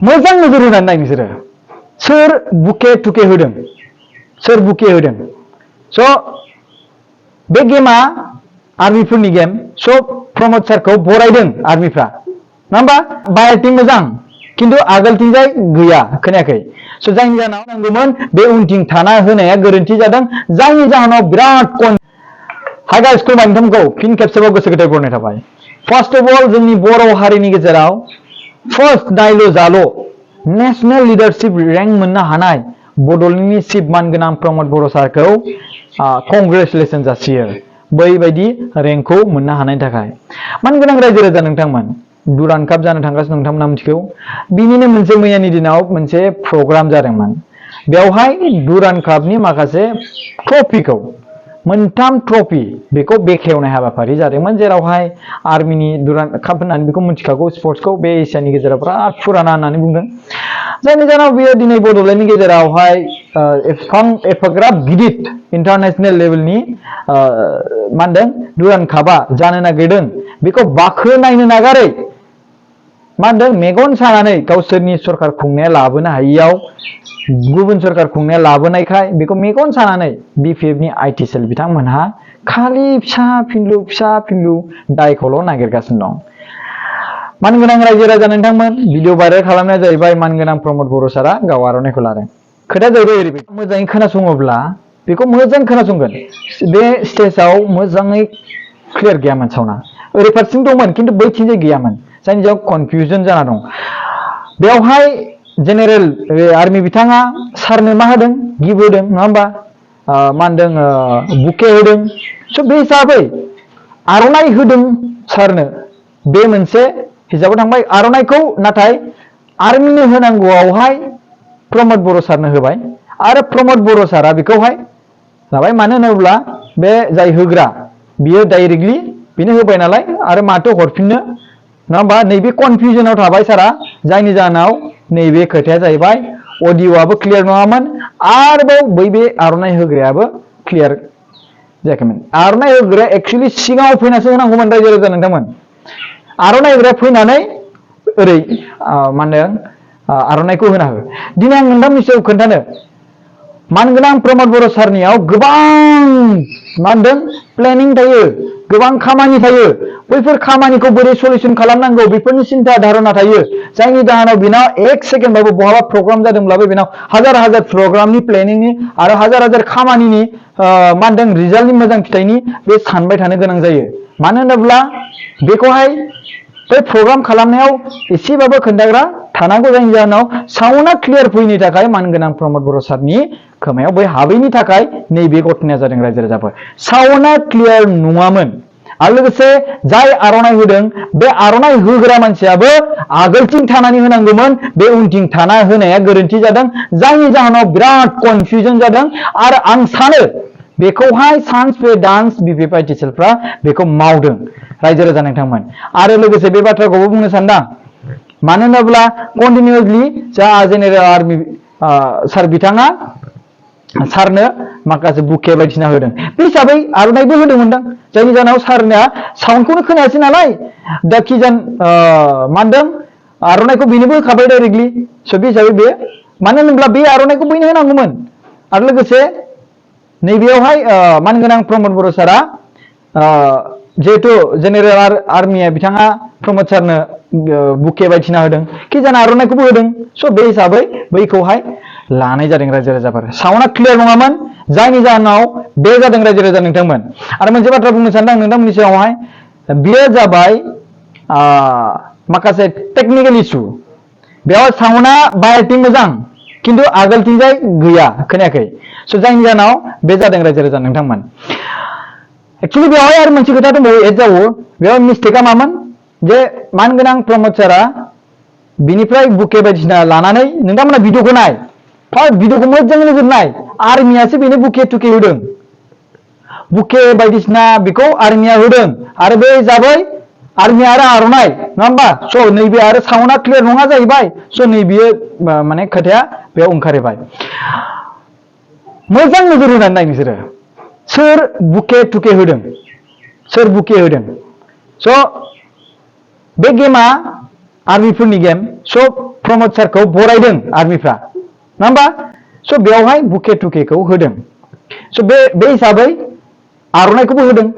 मोजां नोजोर होनानै नाय नोंसोरो सोर बुके टुके होदों सोर बुके होदों स' बे गेमा आर्मिफोरनि गेम स' प्रमद सारखौ बरायदों आर्मिफ्रा नङा होमबा बाहेरथिं मोजां खिन्थु आगोलथिंजाय गैया खोनायाखै स' जायनि जाहोनाव नांगौमोन बे उनथिं थाना होनाया गोरोन्थि जादों जायनि जाहोनाव बिराद हाय गाइस खुलुमबाय नोंथांमोनखौ फिन खेबसेबाव गोसो गोथार बरायनाय थाबाय। फार्स्ट अफ अल जोंनि बर' हारिनि गेजेराव फार्स्ट नायल' जाल' नेशनेल लिडारशिप रेंक मोननो हानाय बड'लेण्डनि चिफ मानगोनां प्रमद बर' सारखौ कंग्रेचुलेसन जासियो बैबायदि रेंकखौ मोननो हानायनि थाखाय। मानगोनां रायजो राजा नोंथांमोन दुरान काप जानो थांगासिनो नोंथांमोना मिथिगौ बिनिनो मोनसे मैयानि दिनाव मोनसे प्रग्राम जादोंमोन बेवहाय दुरान कापनि माखासे ट्रफिखौ मोनथाम ट्रफी बेखौ बेखेवनाय हाबाफारि जादोंमोन जेरावहाय आर्मिनि दुरान काप होननानै बेखौ मिथिखागौ स्पर्ट्सखौ बे एसियानि गेजेराव बिराद फुराना होननानै बुंदों जायनि जाहोनाव बेयो दिनै बड'लेण्डनि गेजेरावहाय एफाग्राब गिदिर इन्टारनेशनेल लेभेलनि मा होनदों दुरान कापआ जानो नागिरदों बेखौ बाख्नायनो नागारै मा होनदों मेगन सानानै गावसोरनि सरकार खुंनाया लाबोनो हायियाव गुबुन सरकार खुंनाया लाबोनायखाय बेखौ मेगन सानानै बिपिएफनि आईटी सेल बिथांमोनहा खालि फिसा फिनलु दायखौल' नागिरगासिनो दं। मानगोनां रायजो राजा नोंथांमोन भिडिअ भाइरेल खालामनाया जाहैबाय मानगोनां प्रमद बर' सारा गाव आर'नाइखौ लादों खोथाया जाहैबाय ओरैबायदि मोजाङै खोनासङोब्ला बेखौ मोजां खोनासंगोन बे स्टेजआव मोजाङै क्लियार गैयामोन साउन्डआ ओरै फारसेथिं दंमोन खिन्थु बैथिंजाय गैयामोन जायनि जाहोनाव कनफिउजन जाना दं बेवहाय जेनेरेल आर्मी बिथाङा सारनो मा होदों गिफ्ट होदों नङा होमबा मा होनदों बुके होदों स' बे हिसाबै आर'नाइ होदों सारनो बे मोनसे हिसाबाव थांबाय आर'नाइखौ नाथाय आर्मिनो होनांगौआवहाय प्रमद बर' सारनो होबाय आरो प्रमद बर' सारा बेखौहाय लाबाय मानो होनोब्ला बे जाय होग्रा बियो डाइरेक्टलि बेनो होबाय नालाय आरो माथो हरफिननो नङा होमबा नैबे कनफिउजनाव थाबाय सारा जायनि जाहोनाव नैबे खोथाया जाहैबाय अडिअ'आबो क्लियार नङामोन आरोबाव बे आर'नाइ होग्रायाबो क्लियार जायाखैमोन आर'नाइ होग्राया एक्सुवेलि सिगाङाव फैनासो होनांगौमोन रायजो राजा नोंथांमोन आर'नाइ होग्राया फैनानै ओरै मा होनदों आर'नाइखौ होना हो दिनै आं नोंथांनि सायाव खोन्थानो मानगोनां प्रमद बर' सारनियाव गोबां मा होनदों प्लेनिं थायो गोबां खामानि थायो बैफोर खामानिखौ बोरै सलिउसन खालामनांगौ बेफोरनि सिन्था धारना थायो जायनि जाहोनाव बिनाव एक सेकेन्डबाबो बहाबा प्रग्राम जादोंब्लाबो बिनाव हाजार प्रग्रामनि प्लेनिंनि आरो हाजार खामानिनि मा होनदों रिजाल्टनि मोजां फिथाइनि बे सानबाय थानो गोनां जायो मानो होनोब्ला बेखौहाय बे प्रग्राम खालामनायाव एसेबाबो खोन्थाग्रा थानांगौ जायनि जाहोनाव साउन्डआ क्लियार फैनि थाखाय मानगोनां प्रमद बर' सारनि खोमायाव बै हाबैनि थाखाय नैबे घटनाया जादों रायजो राजाफोर साउन्डआ क्लियार नङामोन आरो लोगोसे जाय आर'नाइ होदों बे आर'नाइ होग्रा मानसियाबो आगोलथिं थानानै होनांगौमोन बे उनथिं थाना होनाया गोरोन्थि जादों जायनि जाहोनाव बिराद कनफिउजन जादों आरो आं सानो बेखौहाय सान्स पे डान्स बिपिएफ आईटी सेलफ्रा बेखौ मावदों रायजो राजा नोंथांमोन आरो लोगोसे बे बाथ्राखौबो बुंनो सानदां मानो होनोब्ला कन्टिनिउसलि जा जेनेरेल आर्मी सार बिथाङा सारनो माखासे बुके बायदिसिना होदों बे हिसाबै आर'नाइबो होदोंमोनदां जायनि जाहोनाव सारना साउन्डखौनो खोनायासै नालाय दा किजान मा होनदों आर'नाइखौ बेनोबो होखाबाय डाइरेक्टलि स' बे हिसाबै बे मानो होनोब्ला बे आर'नाइखौ बैनो होनांगौमोन आरो लोगोसे नैबेयावहाय मानगोनां प्रमद बर' सारा जिहेतु जेनेरेल आर्मिया बिथाङा प्रमद सारनो बुके बायदिसिना होदों किजान आर'नाइखौबो होदों स' बे हिसाबै बैखौहाय लानाय जादों रायजो राजाफोर साउन्डआ क्लियार नङामोन जायनि जाहोनाव बे जादों रायजो राजा नोंथांमोन आरो मोनसे बाथ्रा बुंनो सानदों नोंथांमोननि सायावहाय बेयो जाबाय माखासे टेक्निकेल इसु बेयाव साउन्डआ बाहेरथिं मोजां खिन्थु आगोलथिंजाय गैया खोनायाखै स' जायनि जाहोनाव बे जादों रायजो राजा नोंथांमोन एक्चुअलि बेवहाय आरो मोनसे खोथा दंबावो एड जाबावो बेयाव मिस्टेकआ मामोन जे मानगोनां प्रमद सारा बिनिफ्राय बुके बायदिसिना लानानै नोंथांमोना भिडिअखौ नाय फार्स्ट भिडिअखौ मोजाङै नोजोर नाय आर्मियासो बेनो बुके टुके होदों बुके बायदिसिना बेखौ आर्मिया होदों आरो बे जाबाय आर्मिया आरो आर'नाइ नङा होमबा स' नैबे आरो साउन्डआ क्लियार नङा जाहैबाय स' नैबेयो माने खोथाया बेयाव ओंखारहैबाय मोजां नोजोर होनानै नाय नोंसोरो सोर बुके टुके होदों सोर बुके होदों स' बे गेमा आर्मिफोरनि गेम स' प्रमोद सारखौ बरायदों आर्मिफ्रा नङा होमबा स' बेवहाय बुके टुकेखौ होदों स' बे हिसाबै आर'नाइखौबो होदों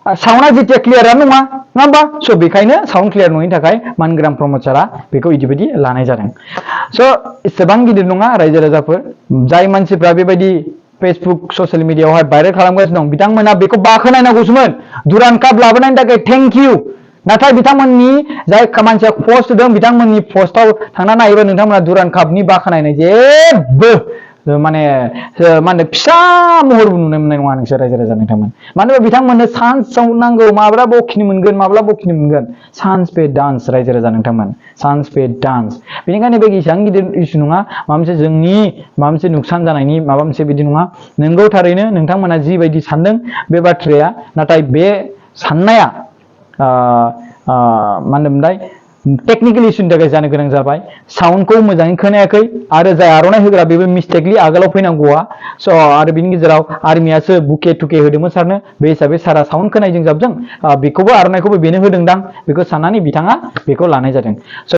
साउन्डआ जेथिया क्लियारानो नङा होमबा स' बेखायनो साउन्ड क्लियार नङिनि थाखाय मानग्राम प्रमोद सारा बेखौ इदिबायदि लानाय जादों स' एसेबां गिदिर नङा रायजो राजाफोर जाय मानसिफ्रा बेबायदि फेसबुक ससियेल मिडियायावहाय भाइरेल खालामगासिनो दं बिथांमोना बेखौ बाख्नायनांगौसोमोन दुरान काप लाबोनायनि थाखाय थेंक इउ नाथाय बिथांमोननि जाय मानसिया पस्ट होदों बिथांमोननि पस्टआव थांना नायोबा नोंथांमोना दुरान कापनि बाख्नायनाय जेबो माने मा होनो फिसा महरबो नुनो मोननाय नङा नोंसोर रायजो राजा नोंथांमोन मानो होनबा बिथांमोननो चान्स नांगौ माब्ला बखिनि मोनगोन चान्स पे डान्स रायजो राजा नोंथांमोन चान्स पे डान्स बेनिखायनो बे एसेबां गिदिर इस्यु नङा माबा मोनसे जोंनि माबा मोनसे नुकसान जानायनि माबा मोनसे बिदि नङा नोंगौ थारैनो नोंथांमोना जिबायदि सानदों बे बाथ्राया नाथाय बे साननाया मा होनोमोनलाय टेक्निकेल इस्युनि थाखाय जानो गोनां जाबाय साउन्डखौ मोजाङै खोनायाखै आरो जाय आर'नाइ होग्रा बेबो मिस्टेकलि आगोलाव फैनांगौआ स' आरो बिनि गेजेराव आर्मियासो बुके टुके होदोंमोन सारनो बे हिसाबै सारा साउन्ड खोनायजों जाबजों बेखौबो आर'नाइखौबो बेनो होदोंदां बेखौ साननानै बिथाङा बेखौ लानाय जादों